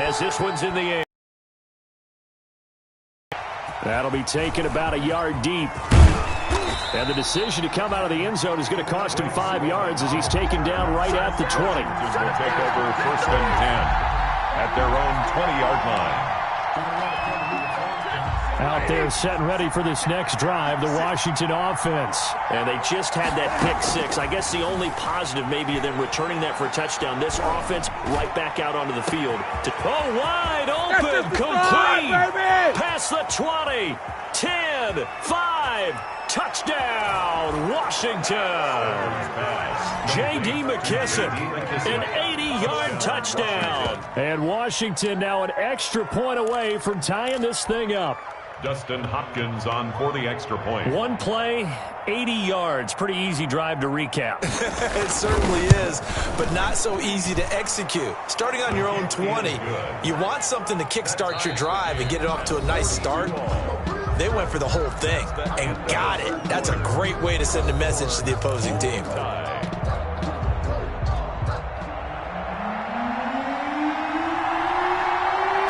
as this one's in the air. That'll be taken about a yard deep. And the decision to come out of the end zone is going to cost him 5 yards as he's taken down right at the 20. Will take over 1st and 10 at their own 20-yard line. Out there set and ready for this next drive, the Washington offense. And they just had that pick six. I guess the only positive maybe of them returning that for a touchdown. This offense right back out onto the field. Wide open, complete. Past the 20, 10, 5, touchdown, Washington. J.D. McKissick, an 80-yard touchdown. And Washington now an extra point away from tying this thing up. Dustin Hopkins on for the extra point. One play, 80 yards. Pretty easy drive to recap. It certainly is, but not so easy to execute. Starting on your own 20, you want something to kickstart your drive and get it off to a nice start. They went for the whole thing and got it. That's a great way to send a message to the opposing team.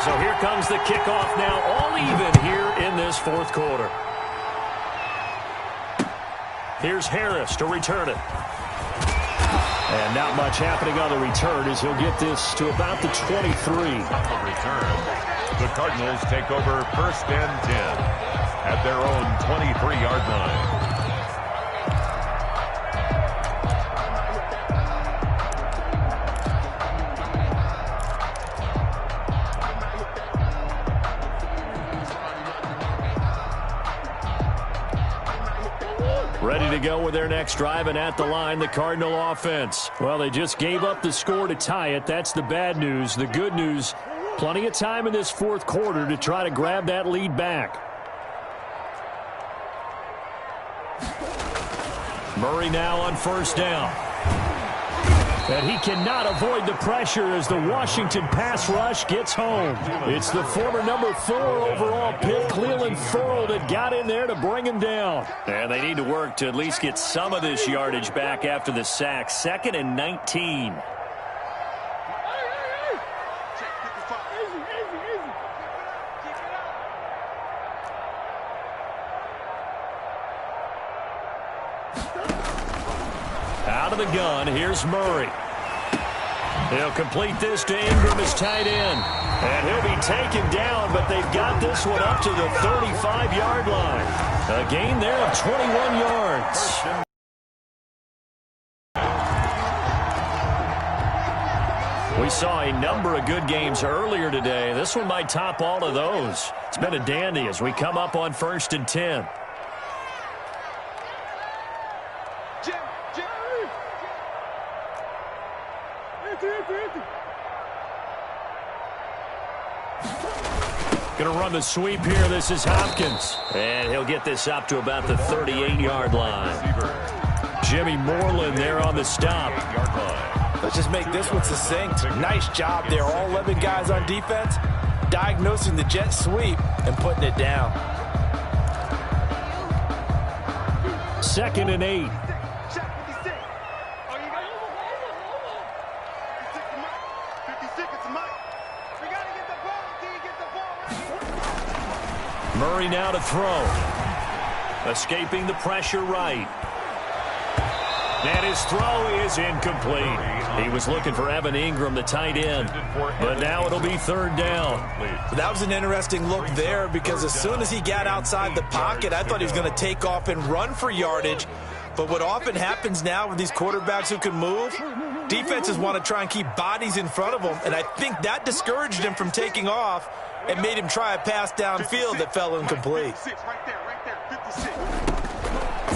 So here comes the kickoff now, all even here in this fourth quarter. Here's Harris to return it. And not much happening on the return as he'll get this to about the 23. On the return, the Cardinals take over 1st and 10 at their own 23-yard line. Ready to go with their next drive, and at the line, the Cardinal offense. Well, they just gave up the score to tie it. That's the bad news. The good news, plenty of time in this fourth quarter to try to grab that lead back. Murray now on 1st down. And he cannot avoid the pressure as the Washington pass rush gets home. It's the former number 4 overall pick, Cleveland Ferrell, that got in there to bring him down. And they need to work to at least get some of this yardage back after the sack. 2nd and 19. Out of the gun, here's Murray. He'll complete this to Ingram as tight end. And he'll be taken down, but they've got this one up to the 35-yard line. A gain there of 21 yards. We saw a number of good games earlier today. This one might top all of those. It's been a dandy as we come up on 1st and 10. Going to run the sweep here. This is Hopkins. And he'll get this up to about the 38-yard line. Jimmy Moreland there on the stop. Let's just make this one succinct. Nice job there. All 11 guys on defense diagnosing the jet sweep and putting it down. 2nd and 8. Murray now to throw. Escaping the pressure right. And his throw is incomplete. He was looking for Evan Ingram, the tight end. But now it'll be 3rd down. That was an interesting look there because as soon as he got outside the pocket, I thought he was going to take off and run for yardage. But what often happens now with these quarterbacks who can move, defenses want to try and keep bodies in front of them. And I think that discouraged him from taking off and made him try a pass downfield that fell incomplete.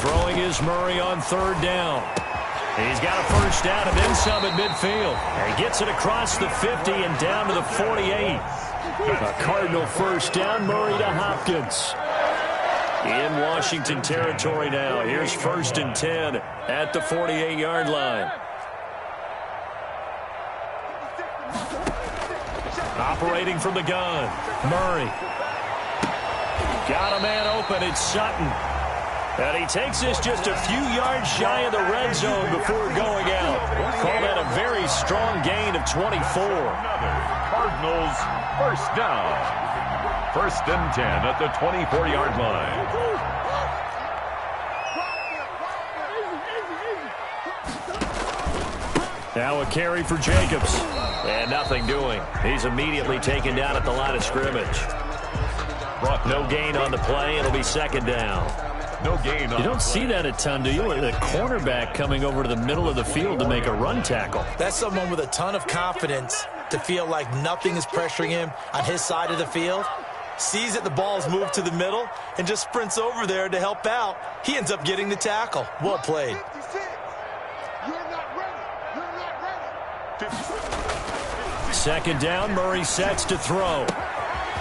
Throwing is Murray on 3rd down. He's got a 1st down and then some at midfield. And he gets it across the 50 and down to the 48. A Cardinal 1st down, Murray to Hopkins. In Washington territory now. Here's 1st and 10 at the 48-yard line. Operating from the gun, Murray. Got a man open, it's Sutton. And he takes this just a few yards shy of the red zone before going out. Call that a very strong gain of 24. Cardinals first down. 1st and 10 at the 24-yard line. Now a carry for Jacobs. And nothing doing. He's immediately taken down at the line of scrimmage. No gain on the play. It'll be 2nd down. No gain. You don't see that a ton, do you? The cornerback coming over to the middle of the field to make a run tackle. That's someone with a ton of confidence to feel like nothing is pressuring him on his side of the field. Sees that the ball is moved to the middle and just sprints over there to help out. He ends up getting the tackle. Well played. Second down, Murray sets to throw.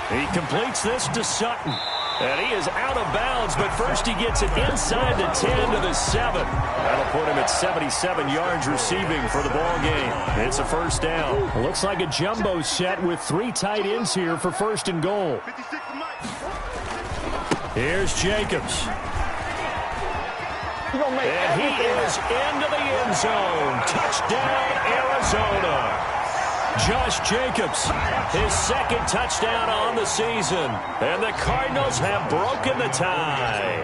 He completes this to Sutton. And he is out of bounds, but first he gets it inside the 10 to the 7. That'll put him at 77 yards receiving for the ball game. It's a 1st down. It looks like a jumbo set with 3 tight ends here for 1st and goal. Here's Jacobs. And he is into the end zone. Touchdown, Arizona. Josh Jacobs, his 2nd touchdown on the season. And the Cardinals have broken the tie.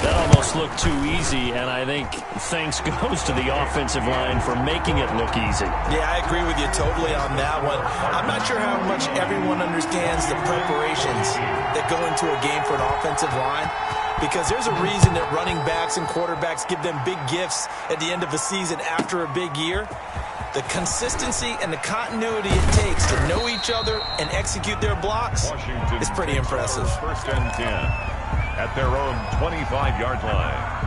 That almost looked too easy, and I think thanks goes to the offensive line for making it look easy. Yeah, I agree with you totally on that one. I'm not sure how much everyone understands the preparations that go into a game for an offensive line, because there's a reason that running backs and quarterbacks give them big gifts at the end of a season after a big year. The consistency and the continuity it takes to know each other and execute their blocks is pretty impressive. 1st and 10 at their own 25-yard line.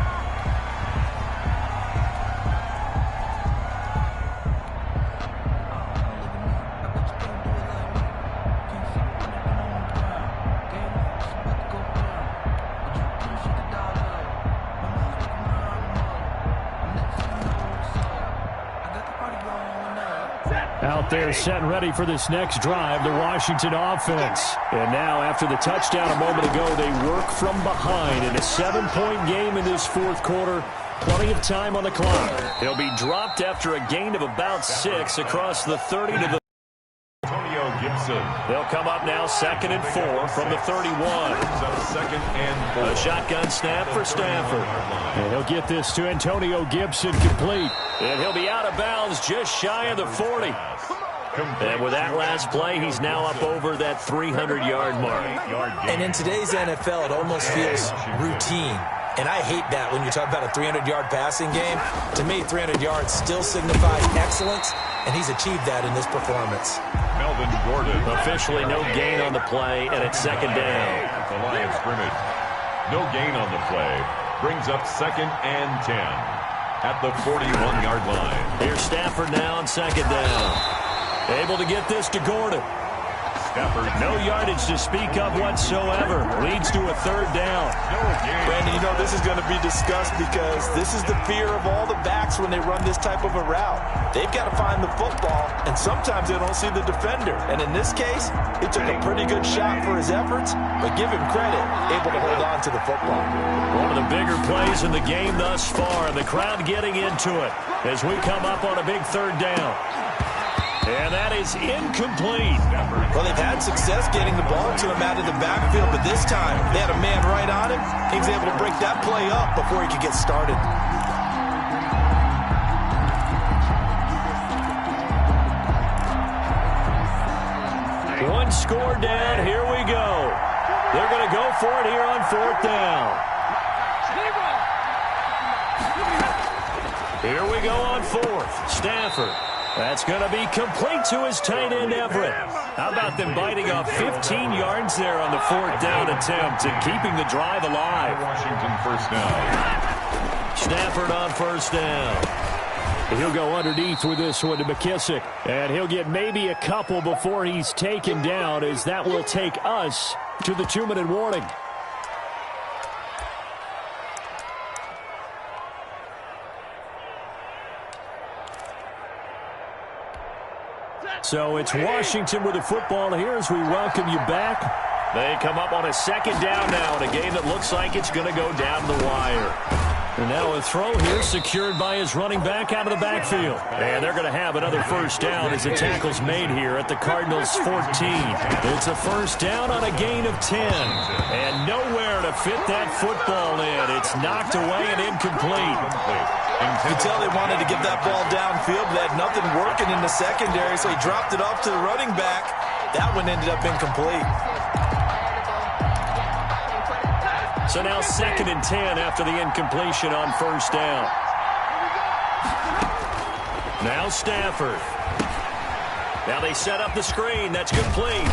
Out there set and ready for this next drive, the Washington offense. And now after the touchdown a moment ago, they work from behind in a 7-point game in this 4th quarter. Plenty of time on the clock. He'll be dropped after a gain of about 6 across the 30 to the Gibson. They'll come up now 2nd and 4 from the 31. 2nd and 4. A shotgun snap for Stafford. And he'll get this to Antonio Gibson complete. And he'll be out of bounds just shy of the 40. And with that last play, he's now up over that 300-yard mark. And in today's NFL, it almost feels routine. And I hate that when you talk about a 300-yard passing game. To me, 300 yards still signifies excellence, and he's achieved that in this performance. Melvin Gordon. Officially no gain on the play, and it's 2nd down. At the line of scrimmage. No gain on the play. Brings up 2nd and 10 at the 41-yard line. Here's Stafford now on 2nd down. Able to get this to Gordon. Stafford. No yardage to speak of whatsoever. Leads to a 3rd down. Brandon, you know this is going to be discussed because this is the fear of all the backs when they run this type of a route. They've got to find the football, and sometimes they don't see the defender. And in this case, he took a pretty good shot for his efforts, but give him credit, able to hold on to the football. One of the bigger plays in the game thus far. The crowd getting into it as we come up on a big 3rd down. And that is incomplete. Well, they've had success getting the ball to him out of the backfield, but this time they had a man right on him. He was able to break that play up before he could get started. One score down. Here we go. They're going to go for it here on 4th down. Here we go on 4th. Stafford. That's going to be complete to his tight end, Everett. How about them biting off 15 yards there on the 4th down attempt and keeping the drive alive? Washington 1st down. Stafford on 1st down. He'll go underneath with this one to McKissick. And he'll get maybe a couple before he's taken down, as that will take us to the 2-minute warning. So it's Washington with the football here as we welcome you back. They come up on a 2nd down now in a game that looks like it's going to go down the wire. And now a throw here secured by his running back out of the backfield. And they're going to have another first down as the tackle's made here at the Cardinals' 14. It's a first down on a gain of 10. And nowhere to fit that football in. It's knocked away and incomplete. You could tell they wanted to get that ball downfield, but they had nothing working in the secondary, so he dropped it off to the running back. That one ended up incomplete. So now 2nd and 10 after the incompletion on first down. Now Stafford. Now they set up the screen. That's complete.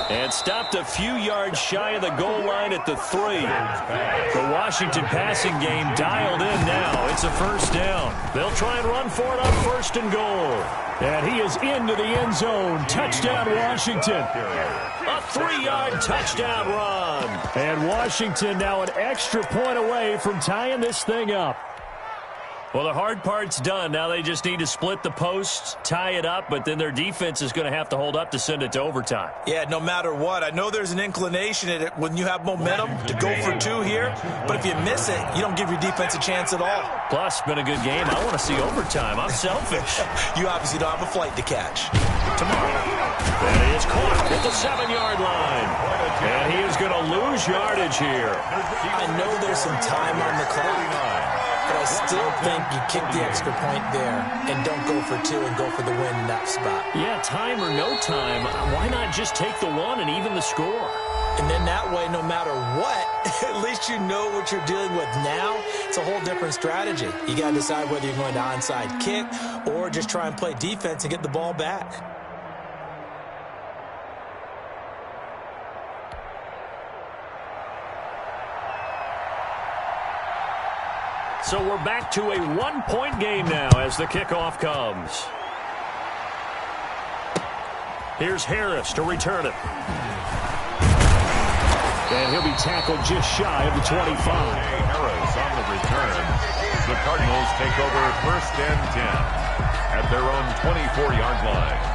And stopped a few yards shy of the goal line at the 3. The Washington passing game dialed in now. It's a first down. They'll try and run for it on 1st and goal. And he is into the end zone. Touchdown, Washington. A 3-yard touchdown run. And Washington now an extra point away from tying this thing up. Well, the hard part's done. Now they just need to split the posts, tie it up, but then their defense is going to have to hold up to send it to overtime. Yeah, no matter what. I know there's an inclination in it when you have momentum to go for 2 here, but if you miss it, you don't give your defense a chance at all. Plus, been a good game. I want to see overtime. I'm selfish. You obviously don't have a flight to catch. Tomorrow. And he is caught at the 7-yard line. And he is going to lose yardage here. I know there's some time on the clock, but I still think you kick the extra point there and don't go for 2 and go for the win in that spot. Yeah, time or no time, why not just take the 1 and even the score? And then that way, no matter what, at least you know what you're dealing with now. It's a whole different strategy. You got to decide whether you're going to onside kick or just try and play defense and get the ball back. So we're back to a 1-point game now as the kickoff comes. Here's Harris to return it. And he'll be tackled just shy of the 25. Harris on the return. The Cardinals take over 1st and 10 at their own 24-yard line.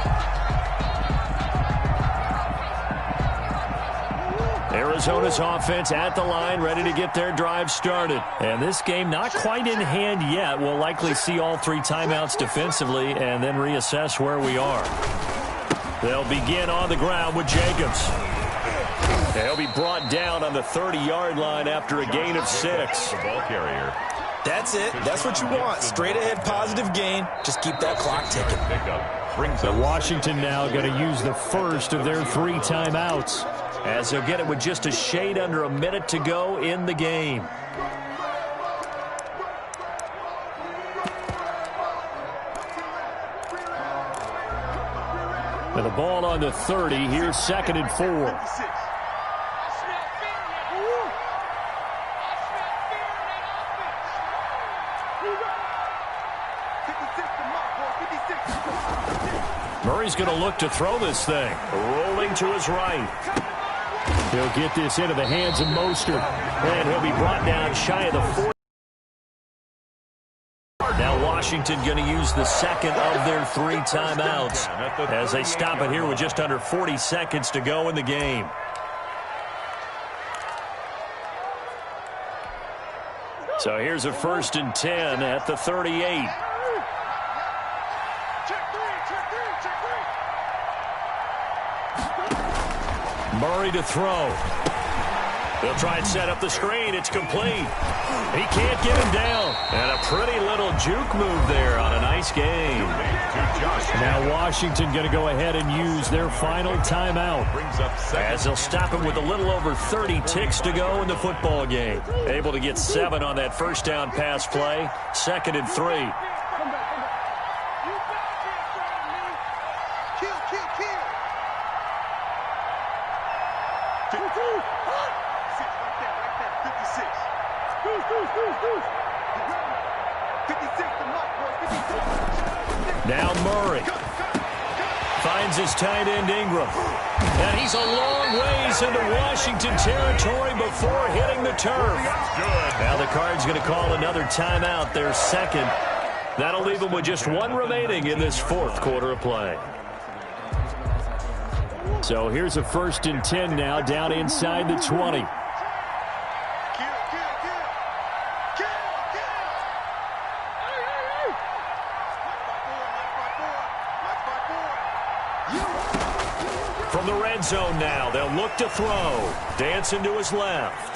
Arizona's offense at the line, ready to get their drive started. And this game not quite in hand yet. We'll likely see all 3 timeouts defensively and then reassess where we are. They'll begin on the ground with Jacobs. They'll be brought down on the 30-yard line after a gain of 6. The ball carrier. That's it. That's what you want. Straight ahead positive gain. Just keep that clock ticking. So Washington now going to use the first of their 3 timeouts, as they'll get it with just a shade under a minute to go in the game. With the ball on the 30, here's 2nd and 4. Murray's going to look to throw this thing. Rolling to his right. He'll get this into the hands of Mostert. And he'll be brought down shy of the 40. Now Washington going to use the 2nd of their 3 timeouts as they stop it here with just under 40 seconds to go in the game. So here's a 1st and 10 at the 38. Murray to throw. They'll try and set up the screen. It's complete. He can't get him down. And a pretty little juke move there on a nice game. Now Washington going to go ahead and use their final timeout, as they'll stop it with a little over 30 ticks to go in the football game. Able to get 7 on that first down pass play. 2nd and 3. Now Murray finds his tight end Ingram. And he's a long ways into Washington territory before hitting the turf. Now the Cards going to call another timeout, their 2nd. That'll leave them with just 1 remaining in this 4th quarter of play. So here's a 1st and 10 now, down inside the 20. From the red zone now, they'll look to throw. Dancing to his left.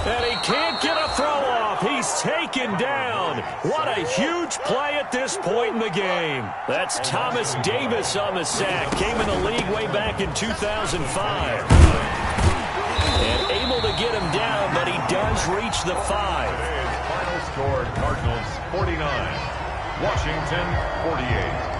And he can't get a throw off. He's taken down. What a huge play at this point in the game. That's Thomas Davis on the sack. Came in the league way back in 2005. And able to get him down, but he does reach the 5. Today's final score, Cardinals 49, Washington 48.